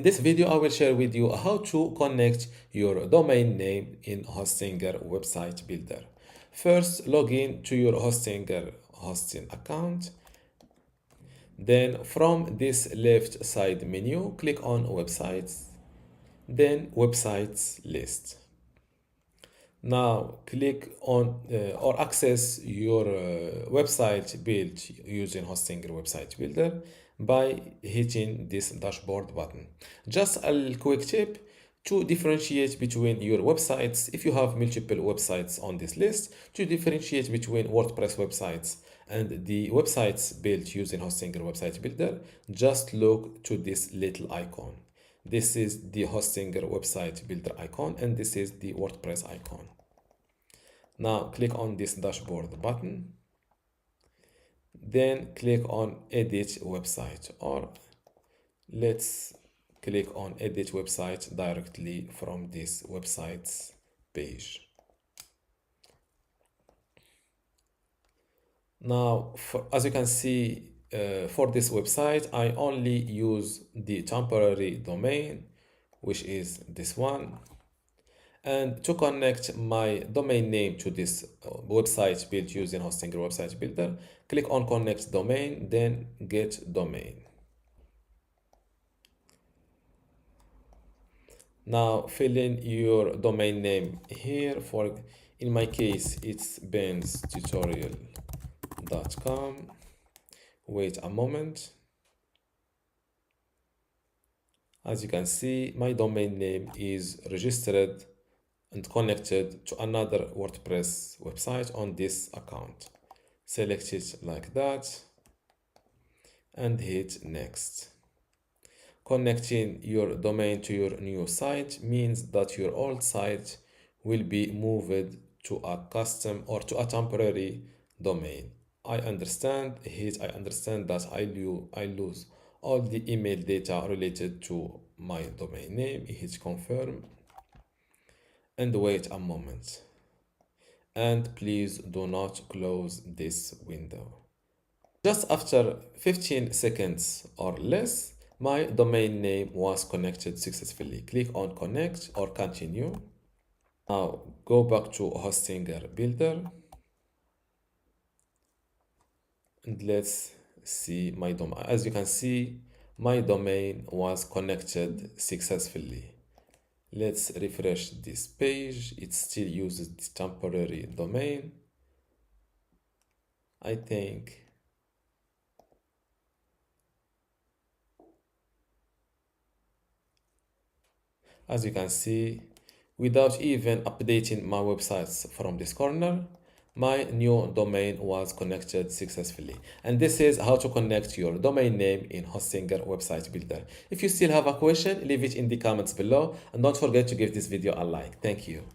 In this video, I will share with you how to connect your domain name in Hostinger website builder. First, log in to your Hostinger hosting account. Then from this left side menu, click on websites, then websites list. Now click on or access your website built using Hostinger website builder by hitting this dashboard button. Just a quick tip to differentiate between your websites. If you have multiple websites on this list, to differentiate between WordPress websites and the websites built using Hostinger website builder, just look to this little icon. This is the Hostinger website builder icon, and this is the WordPress icon. Now click on this dashboard button. Then click on edit website, or let's click on edit website directly from this website's page. Now, as you can see, for this website, I only use the temporary domain, which is this one. And to connect my domain name to this website built using Hostinger website builder, click on connect domain, then get domain. Now fill in your domain name here. In my case, it's benstutorial.com. Wait a moment. As you can see, my domain name is registered and connected to another WordPress website on this account. Select it like that and hit next. Connecting your domain to your new site means that your old site will be moved to a custom or to a temporary domain. I understand that I lose all the email data related to my domain name. Hit confirm and wait a moment. And please do not close this window. Just after 15 seconds or less, my domain name was connected successfully. Click on connect or continue. Now go back to Hostinger builder and let's see my domain. As you can see, my domain was connected successfully. Let's refresh this page. It still uses the temporary domain. I think as you can see, without even updating my websites from this corner, my new domain was connected successfully. And this is how to connect your domain name in Hostinger website builder. If you still have a question, leave it in the comments below, and don't forget to give this video a like. Thank you.